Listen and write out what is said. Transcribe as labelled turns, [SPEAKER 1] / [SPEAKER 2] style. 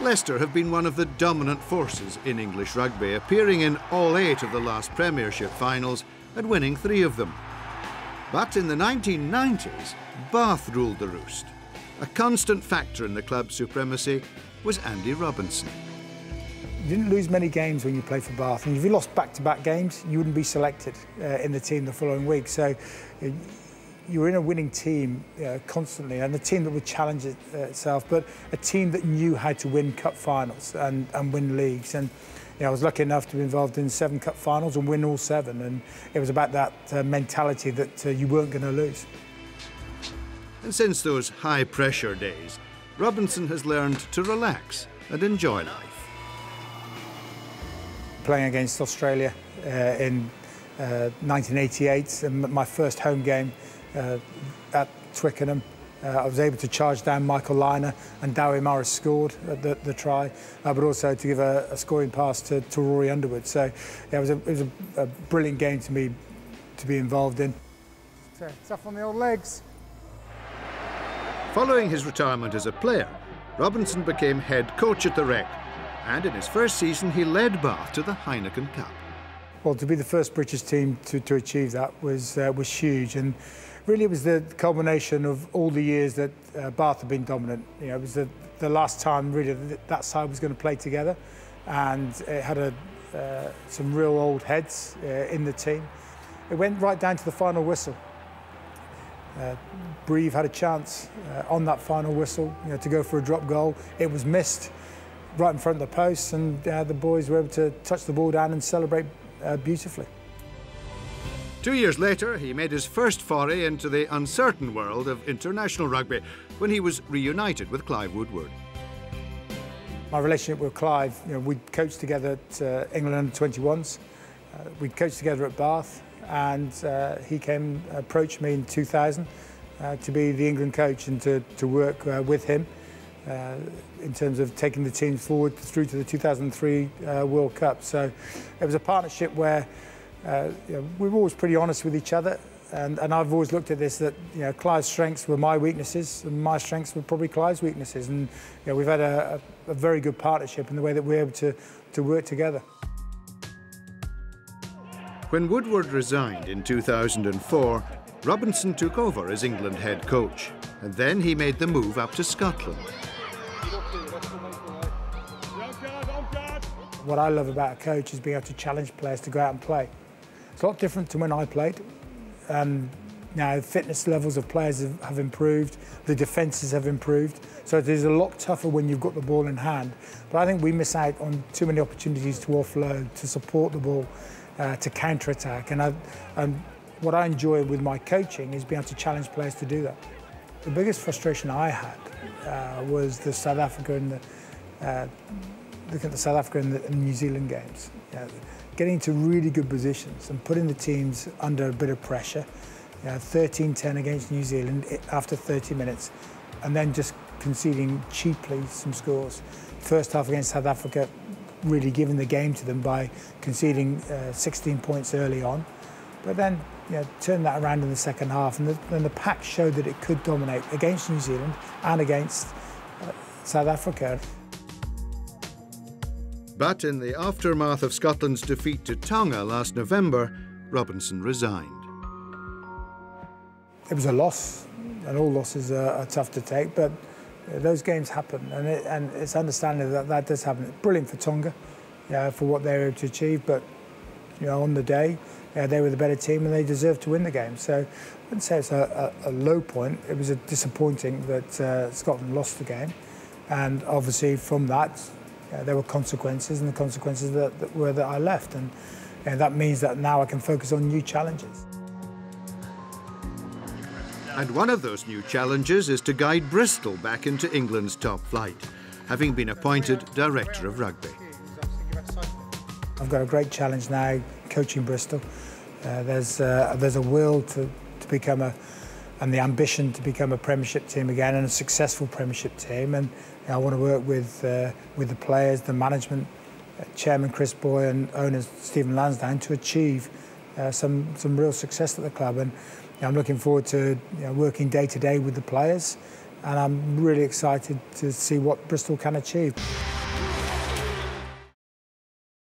[SPEAKER 1] Leicester have been one of the dominant forces in English rugby, appearing in all 8 of the last Premiership finals and winning 3 of them. But in the 1990s, Bath ruled the roost. A constant factor in the club's supremacy was Andy Robinson.
[SPEAKER 2] You didn't lose many games when you played for Bath, and if you lost back-to-back games, you wouldn't be selected in the team the following week. So you were in a winning team constantly, and a team that would challenge itself, but a team that knew how to win cup finals and win leagues. And I was lucky enough to be involved in 7 cup finals and win all 7, and it was about that mentality that you weren't going to lose.
[SPEAKER 1] And since those high-pressure days, Robinson has learned to relax and enjoy life.
[SPEAKER 2] Playing against Australia in 1988, my first home game at Twickenham, I was able to charge down Michael Liner, and Dowie Morris scored the try, but also to give a scoring pass to Rory Underwood. So yeah, it was a brilliant game to me to be involved in. Tough on the old legs.
[SPEAKER 1] Following his retirement as a player, Robinson became head coach at the Rec, and in his first season he led Bath to the Heineken Cup.
[SPEAKER 2] Well, to be the first British team to achieve that was huge, and really it was the culmination of all the years that Bath had been dominant. It was the last time really that side was going to play together, and it had some real old heads in the team. It went right down to the final whistle. Breve had a chance on that final whistle to go for a drop goal. It was missed right in front of the post, and the boys were able to touch the ball down and celebrate beautifully.
[SPEAKER 1] 2 years later, he made his first foray into the uncertain world of international rugby when he was reunited with Clive Woodward.
[SPEAKER 2] My relationship with Clive, we coached together at England under-21s. We coached together at Bath, and he approached me in 2000 to be the England coach and to work with him in terms of taking the team forward through to the 2003 World Cup. So it was a partnership where we were always pretty honest with each other, and I've always looked at this that Clive's strengths were my weaknesses and my strengths were probably Clive's weaknesses, and we've had a very good partnership in the way that we're able to work together.
[SPEAKER 1] When Woodward resigned in 2004, Robinson took over as England head coach, and then he made the move up to Scotland.
[SPEAKER 2] What I love about a coach is being able to challenge players to go out and play. It's a lot different to when I played. Now, fitness levels of players have improved, the defences have improved, so it is a lot tougher when you've got the ball in hand. But I think we miss out on too many opportunities to offload, to support the ball, to counter-attack. And what I enjoy with my coaching is being able to challenge players to do that. The biggest frustration I had was the South Africa and looking at the South Africa and the New Zealand games. Getting into really good positions and putting the teams under a bit of pressure. 13-10 against New Zealand after 30 minutes, and then just conceding cheaply some scores. First half against South Africa, really giving the game to them by conceding 16 points early on. But then turned that around in the second half, and then the pack showed that it could dominate against New Zealand and against South Africa.
[SPEAKER 1] But in the aftermath of Scotland's defeat to Tonga last November, Robinson resigned.
[SPEAKER 2] It was a loss, and all losses are tough to take, but those games happen, and it's understandable that does happen. Brilliant for Tonga, for what they were able to achieve, but on the day, they were the better team and they deserved to win the game. So I wouldn't say it's a low point. It was disappointing that Scotland lost the game, and obviously from that, there were consequences, and the consequences that were that I left, and that means that now I can focus on new challenges.
[SPEAKER 1] And one of those new challenges is to guide Bristol back into England's top flight, having been appointed Director of Rugby.
[SPEAKER 2] I've got a great challenge now coaching Bristol. There's a will to become and the ambition to become a Premiership team again, and a successful Premiership team. And I want to work with the players, the management, Chairman Chris Boy and owner Stephen Lansdowne to achieve some real success at the club. And I'm looking forward to working day to day with the players, and I'm really excited to see what Bristol can achieve.